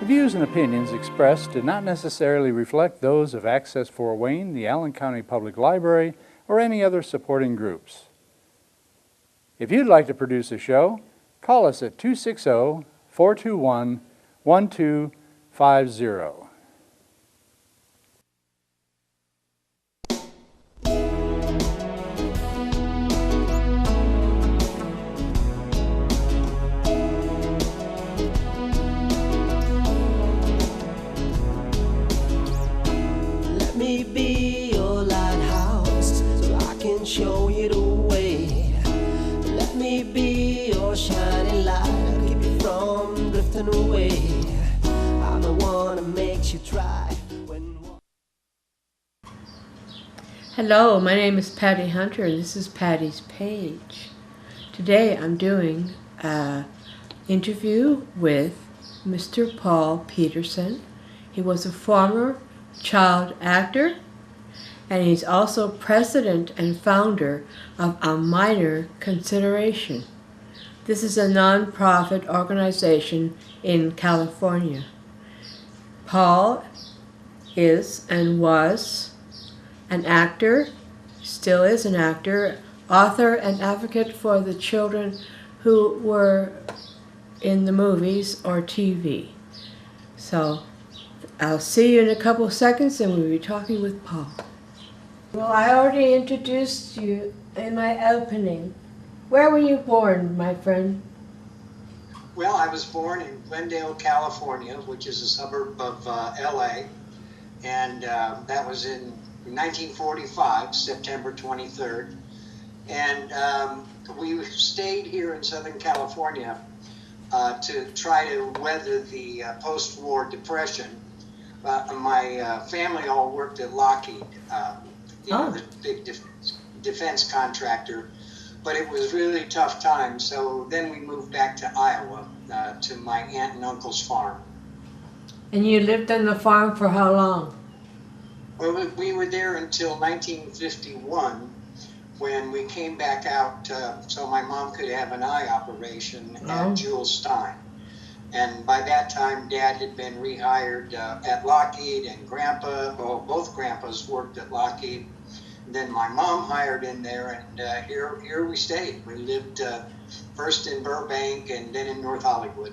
The views and opinions expressed do not necessarily reflect those of Access Fort Wayne, the Allen County Public Library, or any other supporting groups. If you'd like to produce a show, call us at 260-421-1250. Let me be your lighthouse so I can show you the way. Let me be your shining light, keep you from drifting away. I'm the one that makes you try when... Hello, my name is Patty Hunter and this is Patty's Page. Today I'm doing an interview with Mr. Paul Petersen. He was a former child actor, and he's also president and founder of A Minor Consideration. This is a non-profit organization in California. Paul is and was an actor, still is an actor, author and advocate for the children who were in the movies or TV. So I'll see you in a couple of seconds and we'll be talking with Paul. Well, I already introduced you in my opening. Where were you born, my friend? Well, I was born in Glendale, California, which is a suburb of LA, and that was in 1945, September 23rd. And we stayed here in Southern California to try to weather the post-war depression. My family all worked at Lockheed, the big defense contractor, but it was really tough time. So then we moved back to Iowa, to my aunt and uncle's farm. And you lived on the farm for how long? Well, we were there until 1951, when we came back out so my mom could have an eye operation at Jules Stein. And by that time, Dad had been rehired at Lockheed, and both grandpas worked at Lockheed. Then my mom hired in there, and here we stayed. We lived first in Burbank and then in North Hollywood.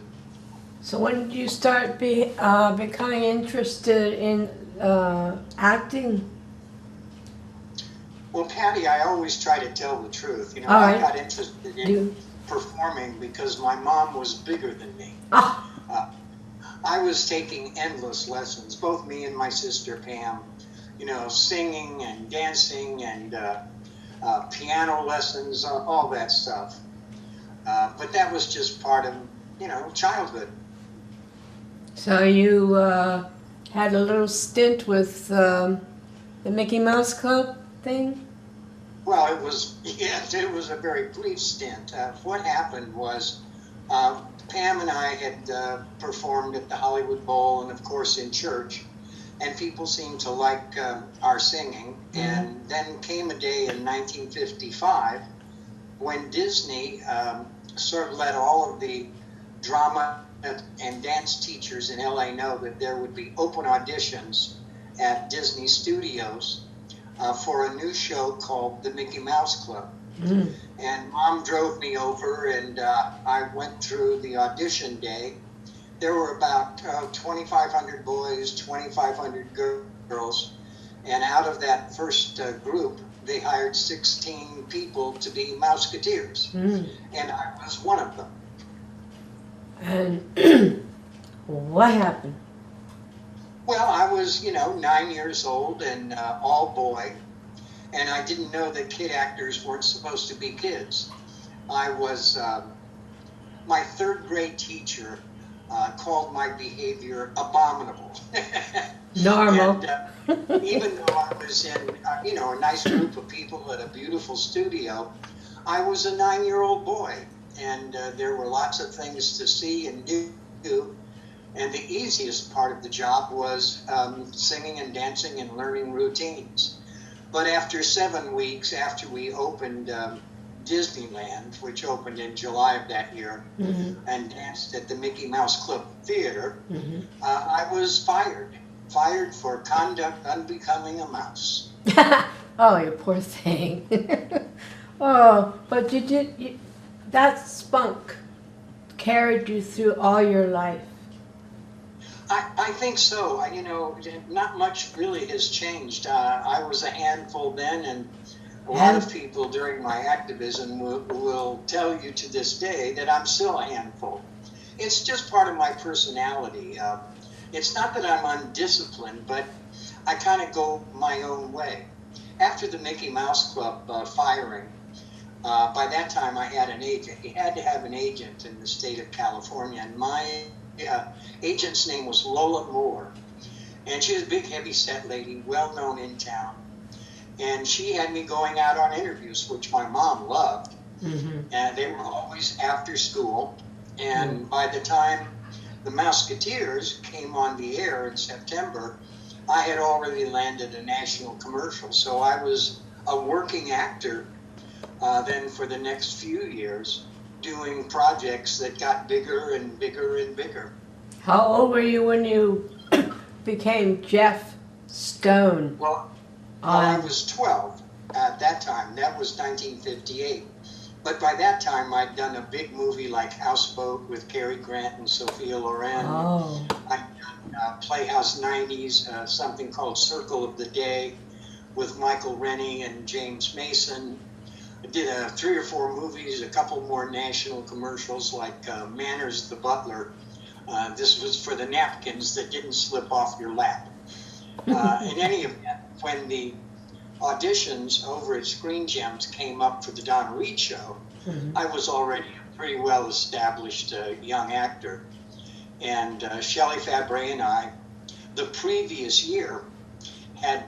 So when did you start becoming interested in acting? Well, Patty, I always try to tell the truth. You know, Right. I got interested in performing because my mom was bigger than me. I was taking endless lessons, both me and my sister Pam, you know, singing and dancing and piano lessons, all that stuff. But that was just part of, you know, childhood. So you had a little stint with the Mickey Mouse Club thing? Well, it was a very brief stint. What happened was Pam and I had performed at the Hollywood Bowl and, of course, in church, and people seemed to like our singing. And then came a day in 1955 when Disney sort of let all of the drama and dance teachers in LA know that there would be open auditions at Disney Studios for a new show called the Mickey Mouse Club. And Mom drove me over, and I went through the audition day. There were about 2,500 boys, 2,500 girls, and out of that first group, they hired 16 people to be Mouseketeers, and I was one of them. And what happened? Well, I was, 9 years old and all boy, and I didn't know that kid actors weren't supposed to be kids. I was, my third grade teacher called my behavior abominable. Normal. And even though I was in, a nice group of people at a beautiful studio, I was a 9-year-old boy, and there were lots of things to see and do. And the easiest part of the job was singing and dancing and learning routines. But after 7 weeks, after we opened Disneyland, which opened in July of that year, and danced at the Mickey Mouse Club Theater, I was fired for conduct unbecoming a mouse. Oh, you poor thing. Oh, but that spunk carried you through all your life. I think so. Not much really has changed. I was a handful then, and a lot of people during my activism will tell you to this day that I'm still a handful. It's just part of my personality. It's not that I'm undisciplined, but I kind of go my own way. After the Mickey Mouse Club firing, by that time I had an agent. You had to have an agent in the state of California, and my agent's name was Lola Moore. And she was a big, heavy-set lady, well-known in town. And she had me going out on interviews, which my mom loved. And they were always after school. And by the time the Mouseketeers came on the air in September, I had already landed a national commercial. So I was a working actor then for the next few years, doing projects that got bigger and bigger and bigger. How old were you when you became Jeff Stone? Well, I was 12 at that time. That was 1958. But by that time, I'd done a big movie like Houseboat with Cary Grant and Sophia Loren. Oh. I'd done Playhouse 90s, something called Circle of the Day with Michael Rennie and James Mason. I did 3 or 4 movies, a couple more national commercials like Manners the Butler. This was for the napkins that didn't slip off your lap. In any event, when the auditions over at Screen Gems came up for the Donna Reed Show, I was already a pretty well-established young actor. And Shelley Fabre and I, the previous year, had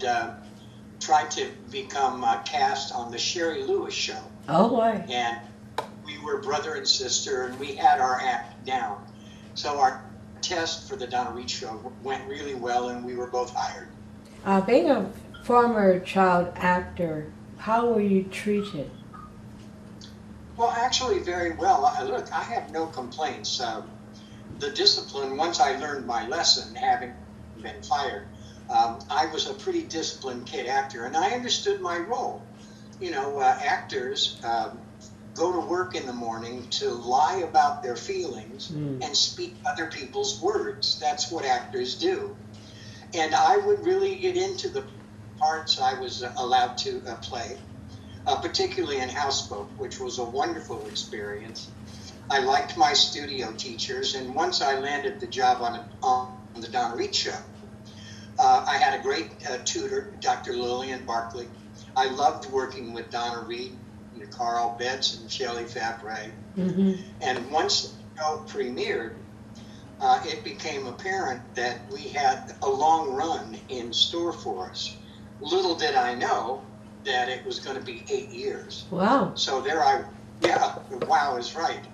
tried to become cast on the Sherry Lewis Show. Oh, boy. And we were brother and sister, and we had our act down. So our test for the Donna Reed Show went really well, and we were both hired. Being a former child actor, how were you treated? Well, actually very well. Look, I have no complaints. The discipline, once I learned my lesson, having been fired, I was a pretty disciplined kid actor, and I understood my role. Actors go to work in the morning to lie about their feelings and speak other people's words. That's what actors do. And I would really get into the parts I was allowed to play, particularly in Houseboat, which was a wonderful experience. I liked my studio teachers, and once I landed the job on the Donna Reed Show, I had a great tutor, Dr. Lillian Barkley. I loved working with Donna Reed, and Carl Betts, and Shelley Fabre. And once the show premiered, it became apparent that we had a long run in store for us. Little did I know that it was going to be 8 years. Wow. So wow is right.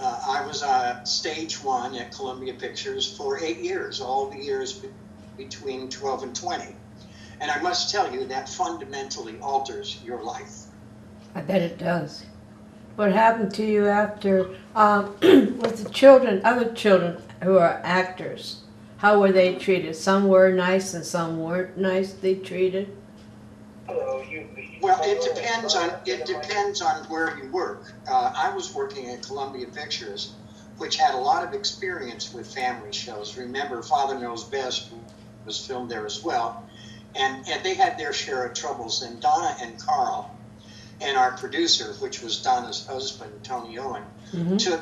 I was stage 1 at Columbia Pictures for 8 years, all the years between 12 and 20. And I must tell you, that fundamentally alters your life. I bet it does. What happened to you after, with the children, other children who are actors? How were they treated? Some were nice and some weren't nice they treated? Well, it depends on where you work. I was working at Columbia Pictures, which had a lot of experience with family shows. Remember, Father Knows Best was filmed there as well. And they had their share of troubles. And Donna and Carl and our producer, which was Donna's husband, Tony Owen, took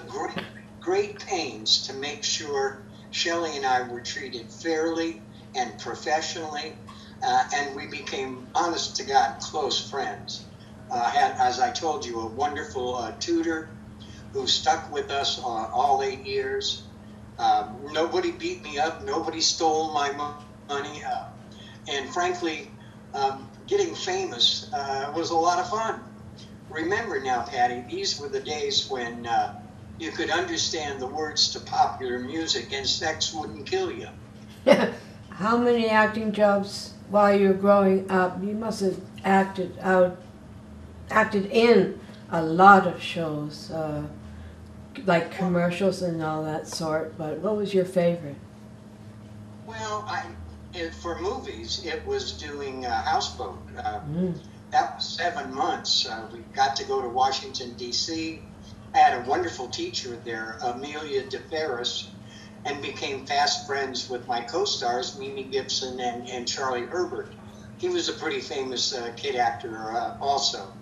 great pains to make sure Shelley and I were treated fairly and professionally, and we became, honest to God, close friends. Had, as I told you, a wonderful tutor who stuck with us all 8 years. Nobody beat me up, nobody stole my money, and frankly, getting famous was a lot of fun. Remember now, Patty, these were the days when you could understand the words to popular music and sex wouldn't kill you. How many acting jobs while you were growing up? You must have acted in a lot of shows, like commercials and all that sort, but what was your favorite? Well, for movies, it was doing Houseboat. That was 7 months. We got to go to Washington, D.C. I had a wonderful teacher there, Amelia DeFerris, and became fast friends with my co-stars, Mimi Gibson and Charlie Herbert. He was a pretty famous kid actor also,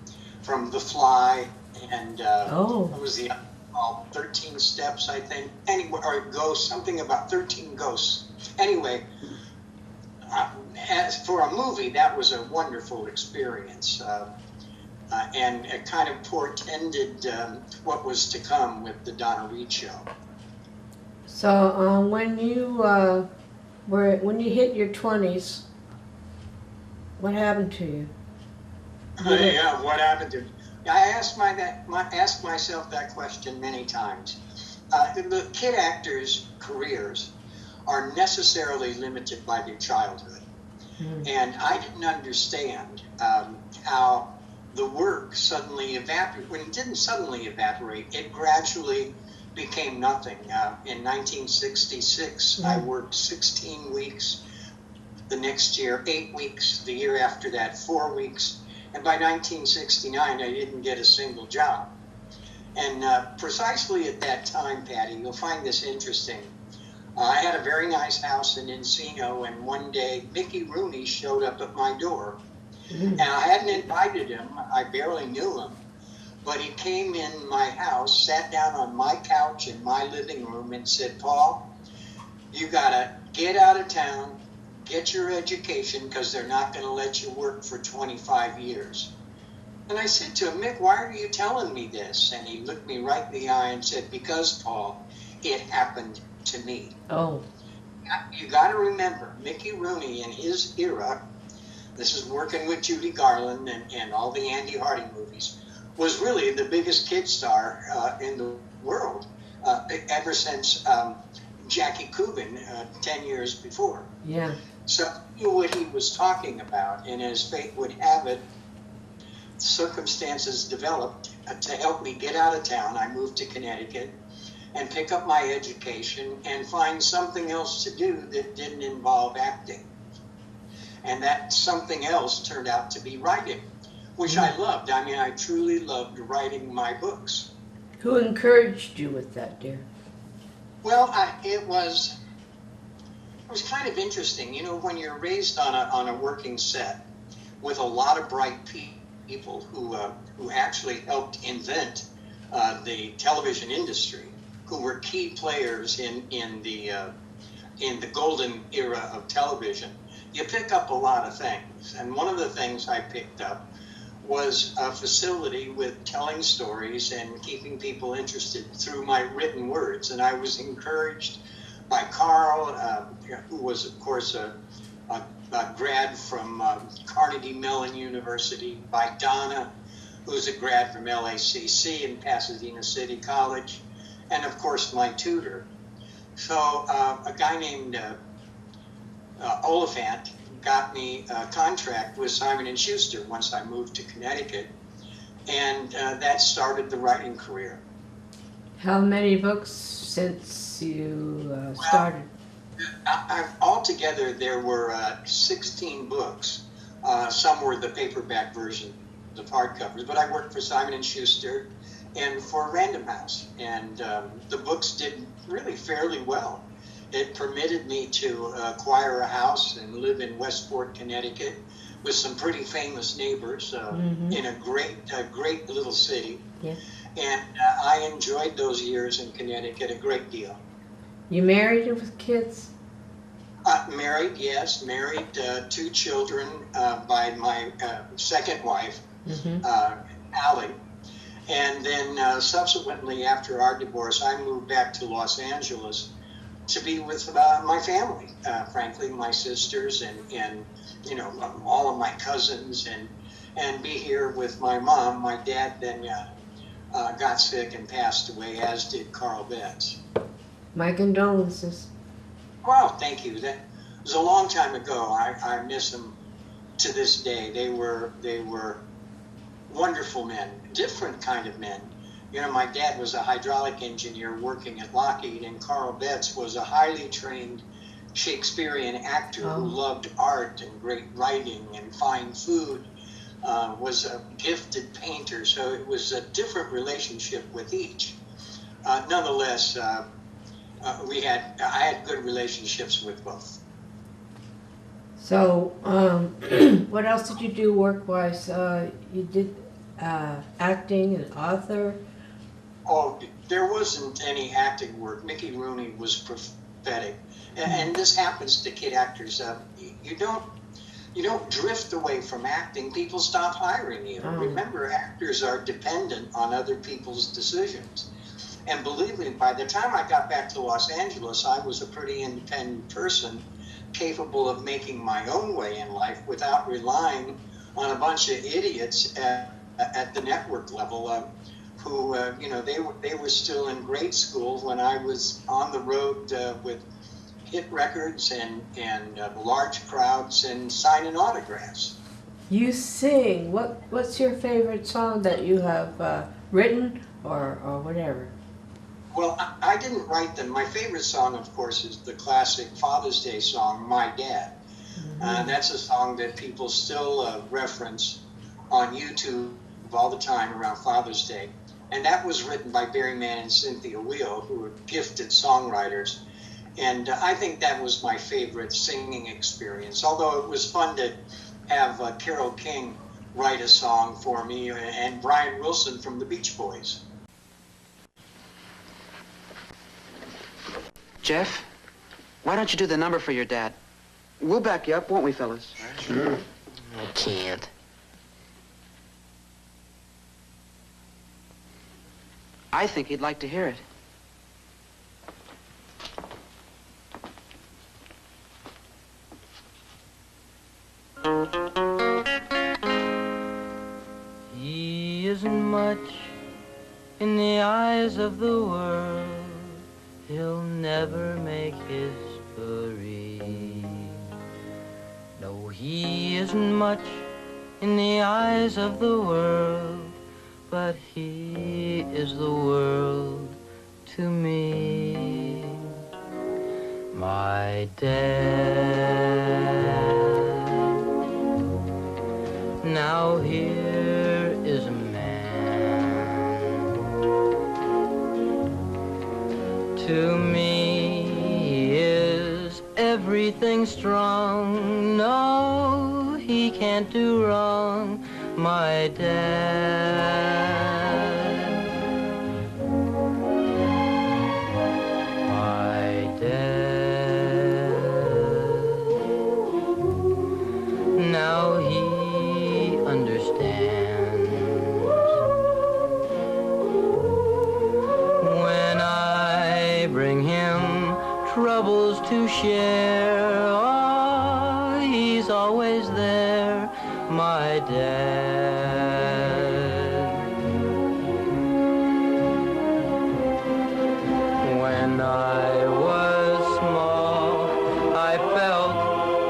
from The Fly and what was the 13 Steps, I think, anyway, or Ghosts, something about 13 Ghosts. Anyway, as for a movie, that was a wonderful experience, and it kind of portended what was to come with the Donna Reed Show. So when you hit your 20s, what happened to you? Yeah, what happened to me? I asked myself that question many times. The kid actors' careers are necessarily limited by their childhood. And I didn't understand how the work suddenly evaporated. When it didn't suddenly evaporate, it gradually became nothing. In 1966, I worked 16 weeks. The next year, 8 weeks. The year after that, 4 weeks. And by 1969, I didn't get a single job. And precisely at that time, Patty, you'll find this interesting. I had a very nice house in Encino, and one day Mickey Rooney showed up at my door. And I hadn't invited him. I barely knew him. But he came in my house, sat down on my couch in my living room and said, "Paul, you got to get out of town, get your education, because they're not going to let you work for 25 years. And I said to him, "Mick, why are you telling me this?" And he looked me right in the eye and said, "Because, Paul, it happened to me." Oh. You got to remember, Mickey Rooney in his era, this is working with Judy Garland and all the Andy Hardy movies, was really the biggest kid star in the world ever since Jackie Coogan 10 years before. Yeah. So he knew what he was talking about, and as fate would have it, circumstances developed to help me get out of town. I moved to Connecticut and pick up my education and find something else to do that didn't involve acting. And that something else turned out to be writing, which I loved. I mean, I truly loved writing my books. Who encouraged you with that, dear? Well, it was kind of interesting. You know, when you're raised on a working set with a lot of bright people who actually helped invent the television industry, who were key players in the golden era of television, you pick up a lot of things. And one of the things I picked up was a facility with telling stories and keeping people interested through my written words. And I was encouraged by Carl, who was, of course, a grad from Carnegie Mellon University, by Donna, who's a grad from LACC and Pasadena City College, and, of course, my tutor. So a guy named Oliphant got me a contract with Simon & Schuster once I moved to Connecticut, and that started the writing career. How many books since you started? Altogether, there were 16 books. Some were the paperback version of hardcovers, but I worked for Simon & Schuster and for Random House, and the books did really fairly well. It permitted me to acquire a house and live in Westport, Connecticut, with some pretty famous neighbors in a great little city. Yeah. And I enjoyed those years in Connecticut a great deal. You married with kids? Married, yes. Married, 2 children by my second wife, Allie. And then subsequently, after our divorce, I moved back to Los Angeles to be with my family, frankly, my sisters and you know, all of my cousins, and be here with my mom. My dad then got sick and passed away, as did Carl Betts. My condolences. Well, thank you. That was a long time ago. I miss them to this day. They were wonderful men, different kind of men. You know, my dad was a hydraulic engineer working at Lockheed, and Carl Betts was a highly trained Shakespearean actor who loved art and great writing and fine food, was a gifted painter, so it was a different relationship with each. Nonetheless, I had good relationships with both. So, what else did you do work-wise? You did acting and author? Oh, there wasn't any acting work. Mickey Rooney was prophetic. And this happens to kid actors. You don't drift away from acting. People stop hiring you. Remember, actors are dependent on other people's decisions. And believe me, by the time I got back to Los Angeles, I was a pretty independent person, capable of making my own way in life without relying on a bunch of idiots at the network level who, they were still in grade school when I was on the road with hit records and large crowds and signing autographs. You sing. What's your favorite song that you have written or whatever? Well, I didn't write them. My favorite song, of course, is the classic Father's Day song, My Dad. That's a song that people still reference on YouTube all the time around Father's Day. And that was written by Barry Mann and Cynthia Weil, who were gifted songwriters. And I think that was my favorite singing experience, although it was fun to have Carole King write a song for me and Brian Wilson from the Beach Boys. Jeff, why don't you do the number for your dad? We'll back you up, won't we, fellas? Sure. I can't. I think he'd like to hear it. He isn't much in the eyes of the world. He'll never make history. No, he isn't much in the eyes of the world, but he is the world to me. My dad. Now here is a man. To me he is everything strong. No, he can't do wrong. My dad. My dad. Now he understands. When I bring him troubles to share, oh, he's always there, my dad. When I was small, I felt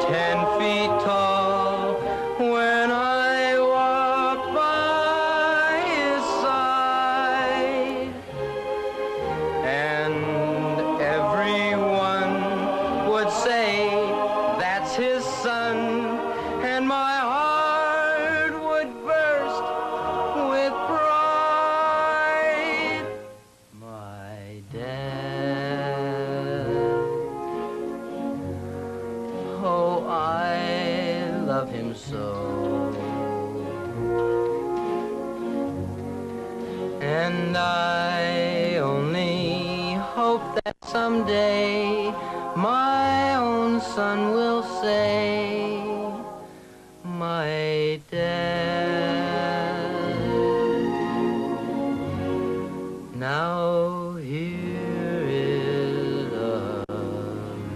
10 feet tall. When I walked by his side, and everyone would say, that's his son, and my heart would burst with pride. My dad, oh, I love him so. And I only hope that someday my own son will say, my dad. Now here is a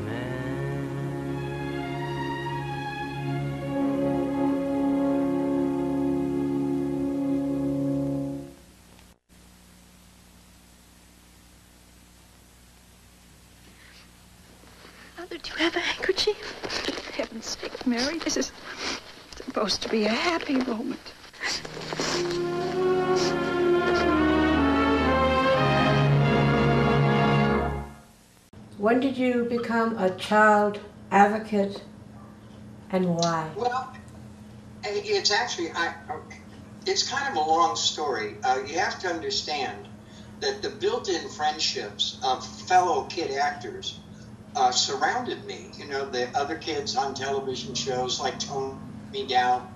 man. Mother, do you have a handkerchief? For heaven's sake, Mary, this is supposed to be a happy moment. When did you become a child advocate and why? Well, it's actually, it's kind of a long story. You have to understand that the built-in friendships of fellow kid actors surrounded me. You know, the other kids on television shows like Tone Me Down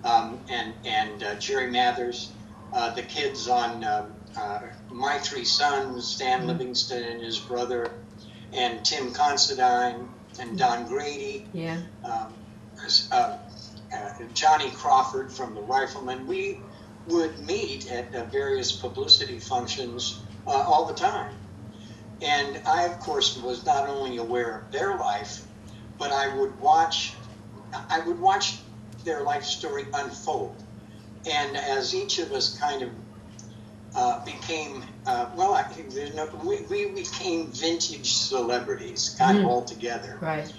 and Jerry Mathers, the kids on My Three Sons, Stan Livingston and his brother, and Tim Considine and Don Grady. Yeah. Johnny Crawford from the Riflemen. We would meet at various publicity functions all the time. And I, of course, was not only aware of their life, but I would watch their life story unfold. And as each of us kind of became, I think we became vintage celebrities kind of all together. Right.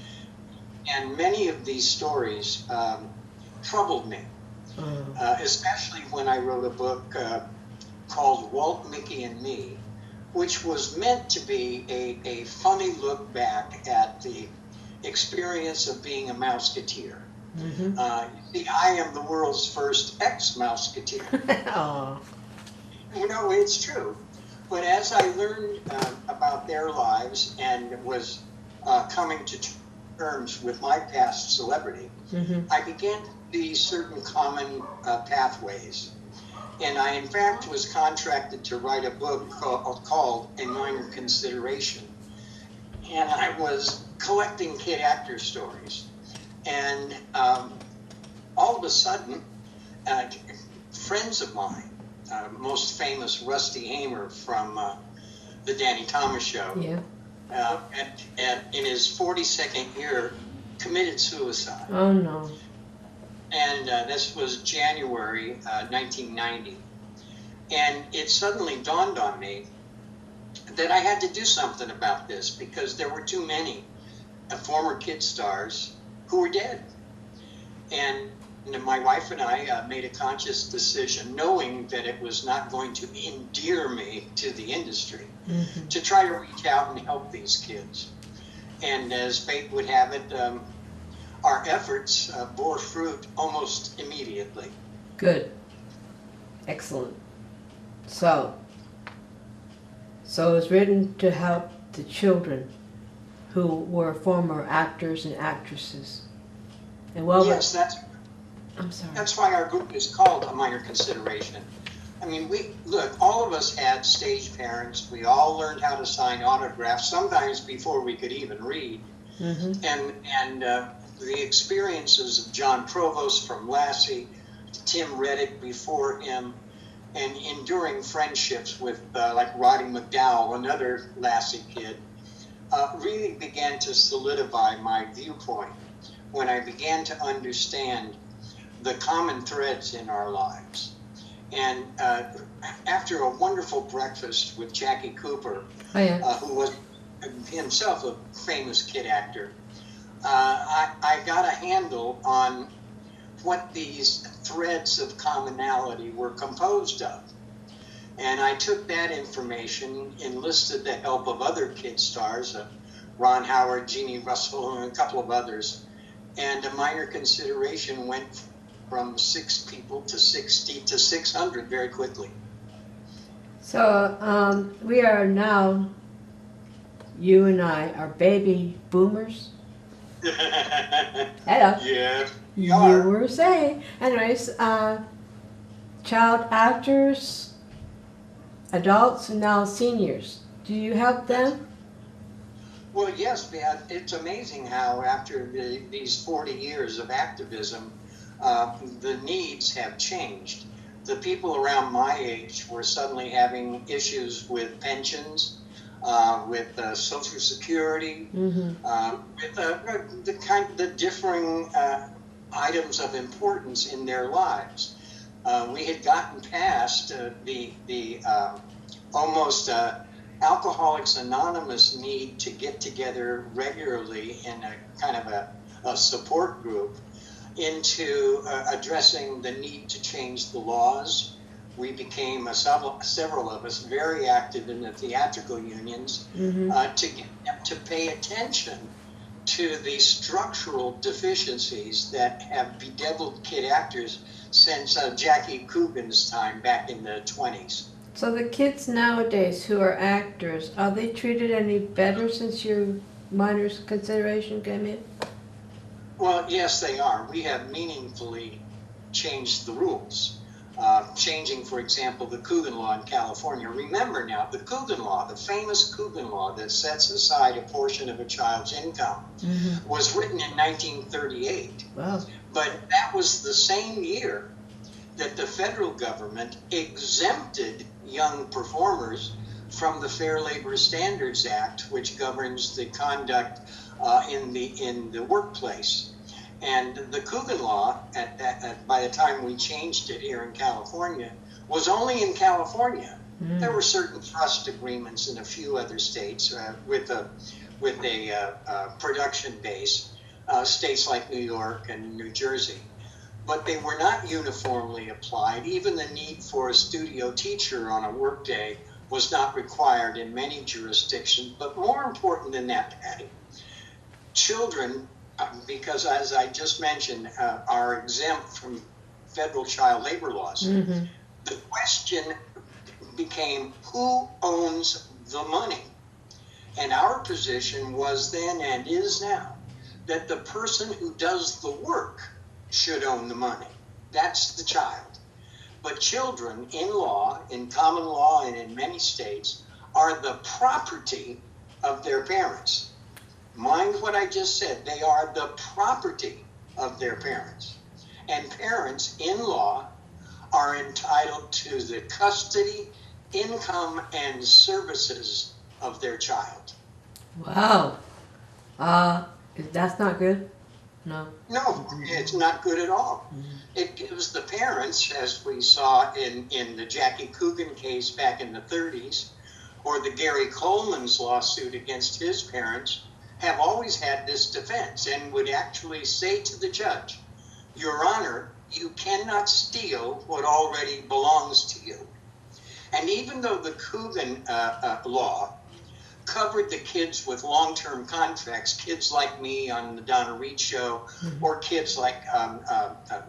And many of these stories troubled me, especially when I wrote a book called Walt, Mickey, and Me, which was meant to be a funny look back at the experience of being a Mouseketeer. See, I am the world's first ex-Mouseketeer. Oh. You know, it's true. But as I learned about their lives and was coming to terms with my past celebrity, I began to see certain common pathways. And I, in fact, was contracted to write a book called A Minor Consideration. And I was collecting kid actor stories. And all of a sudden, friends of mine, most famous Rusty Hamer from the Danny Thomas Show, in his 42nd year, committed suicide. Oh, no. And this was January 1990. And it suddenly dawned on me that I had to do something about this because there were too many former kid stars who were dead. And my wife and I made a conscious decision, knowing that it was not going to endear me to the industry, to try to reach out and help these kids. And as fate would have it, our efforts bore fruit almost immediately. Good. Excellent. So it was written to help the children who were former actors and actresses. And yes, I'm sorry. That's why our group is called A Minor Consideration. I mean, all of us had stage parents. We all learned how to sign autographs, sometimes before we could even read. And the experiences of John Provost from Lassie, Tim Reddick before him, and enduring friendships with like Roddy McDowell, another Lassie kid, really began to solidify my viewpoint when I began to understand the common threads in our lives. And after a wonderful breakfast with Jackie Cooper, who was himself a famous kid actor, I got a handle on what these threads of commonality were composed of. And I took that information, enlisted the help of other kid stars, Ron Howard, Jeannie Russell, and a couple of others. And A Minor Consideration went from 6 people to 60 to 600 very quickly. So we are now, you and I, are baby boomers. Hello. Yeah. You were saying. Anyways, child actors, adults, and now seniors. Do you help them? Well, yes, man. It's amazing how after these 40 years of activism, the needs have changed. The people around my age were suddenly having issues with pensions, with Social Security, with the differing items of importance in their lives. We had gotten past the almost Alcoholics Anonymous need to get together regularly in a kind of a support group into addressing the need to change the laws. We became, several of us, very active in the theatrical unions to get them to pay attention to the structural deficiencies that have bedeviled kid actors since Jackie Coogan's time back in the 20s. So the kids nowadays who are actors, are they treated any better since your minors consideration came in? Well, yes, they are. We have meaningfully changed the rules. Changing, for example, the Coogan law in California. Remember now, the Coogan law, the famous Coogan law that sets aside a portion of a child's income, was written in 1938. Wow. But that was the same year that the federal government exempted young performers from the Fair Labor Standards Act, which governs the conduct in the workplace. And the Coogan law, by the time we changed it here in California, was only in California. There were certain trust agreements in a few other states with a production base, states like New York and New Jersey. But they were not uniformly applied. Even the need for a studio teacher on a workday was not required in many jurisdictions. But more important than that, Patty, children, because as I just mentioned, are exempt from federal child labor laws. The question became, who owns the money? And our position was then and is now that the person who does the work should own the money. That's the child. But children in law, in common law and in many states, are the property of their parents. Mind what I just said. They are the property of their parents. And parents in law are entitled to the custody, income, and services of their child. Wow. That's not good? No. No, it's not good at all. It gives the parents, as we saw in the Jackie Coogan case back in the 30s, or the Gary Coleman's lawsuit against his parents, have always had this defense and would actually say to the judge, Your Honor, you cannot steal what already belongs to you. And even though the Coogan law covered the kids with long-term contracts, kids like me on the Donna Reed Show, or kids like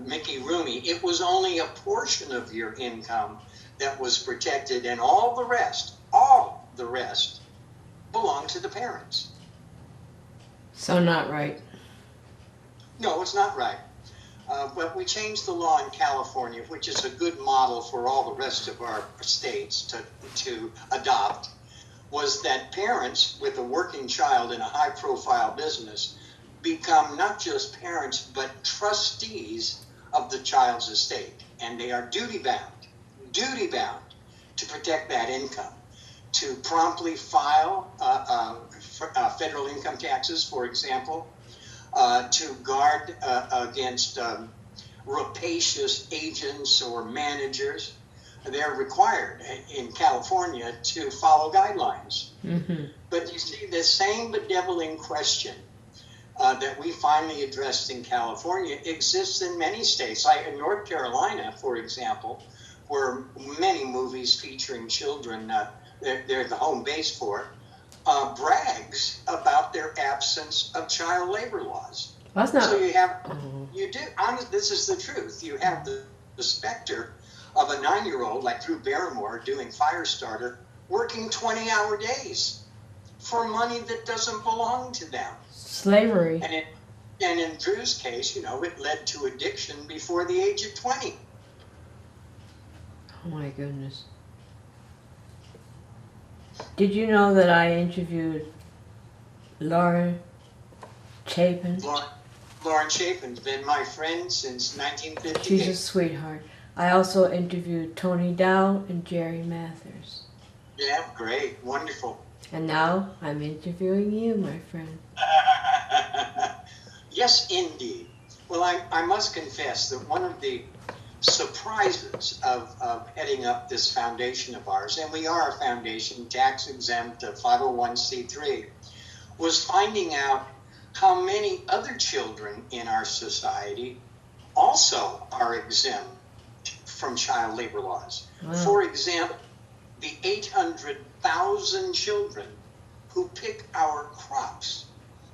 Mickey Rooney, it was only a portion of your income that was protected, and all the rest belonged to the parents. So not right. No, it's not right. But we changed the law in California, which is a good model for all the rest of our states to adopt, was that parents with a working child in a high-profile business become not just parents, but trustees of the child's estate. And they are duty-bound to protect that income, to promptly file federal income taxes, for example, to guard against rapacious agents or managers. They're required in California to follow guidelines. But you see, the same bedeviling question that we finally addressed in California exists in many states. Like in North Carolina, for example, where many movies featuring children, they're the home base for, brags about their absence of child labor laws. That's not. So you do. This is the truth. You have the specter of a 9-year-old like Drew Barrymore doing Firestarter, working 20-hour days for money that doesn't belong to them. Slavery. And in Drew's case, it led to addiction before the age of 20. Oh my goodness. Did you know that I interviewed Lauren Chapin? Lauren Chapin's been my friend since 1958. She's a sweetheart. I also interviewed Tony Dow and Jerry Mathers. Yeah, great, wonderful. And now I'm interviewing you, my friend. Yes, indeed. Well, I must confess that one of the surprises of heading up this foundation of ours, and we are a foundation, tax exempt, 501c3, was finding out how many other children in our society also are exempt from child labor laws. Wow. For example, the 800,000 children who pick our crops.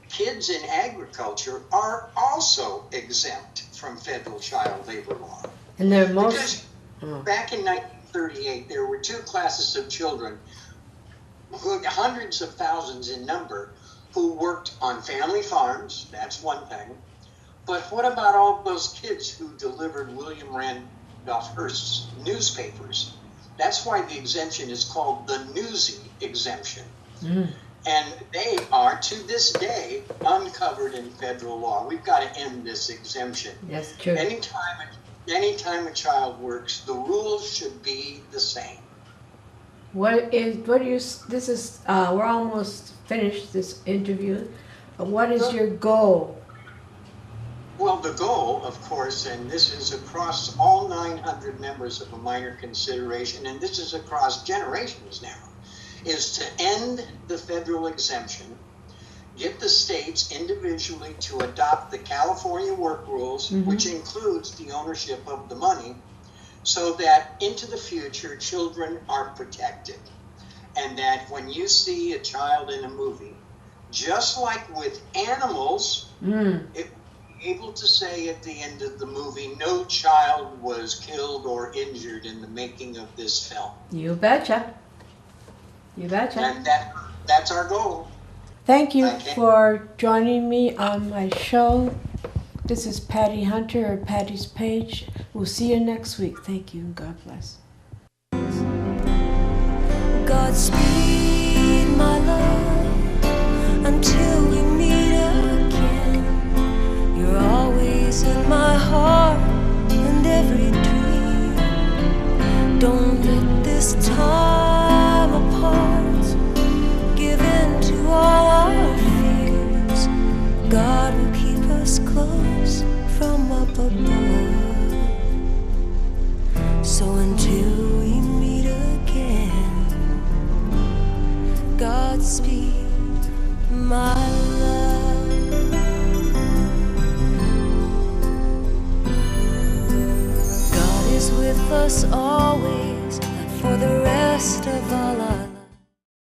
Kids in agriculture are also exempt from federal child labor law. And they're Because most... back in 1938, there were two classes of children, hundreds of thousands in number, who worked on family farms. That's one thing. But what about all those kids who delivered William Randolph Hearst's newspapers? That's why the exemption is called the Newsy exemption. And they are, to this day, uncovered in federal law. We've got to end this exemption. That's true. Anytime a child works, the rules should be the same. We're almost finished this interview. What is your goal? Well, the goal, of course, and this is across all 900 members of a minor consideration, and this is across generations now, is to end the federal exemption, get the states individually to adopt the California work rules, which includes the ownership of the money, so that into the future children are protected. And that when you see a child in a movie, just like with animals, it able to say at the end of the movie, no child was killed or injured in the making of this film. You betcha. You betcha. And that's our goal. Thank you for joining me on my show. This is Patty Hunter, or Patty's Page. We'll see you next week. Thank you, and God bless. Godspeed, my love, until we meet again. You're always in my heart and every dream. Don't let this time apart give in to all our fears. God will keep us close from up above. So until we meet again, Godspeed, my love. God is with us always for the rest of our lives.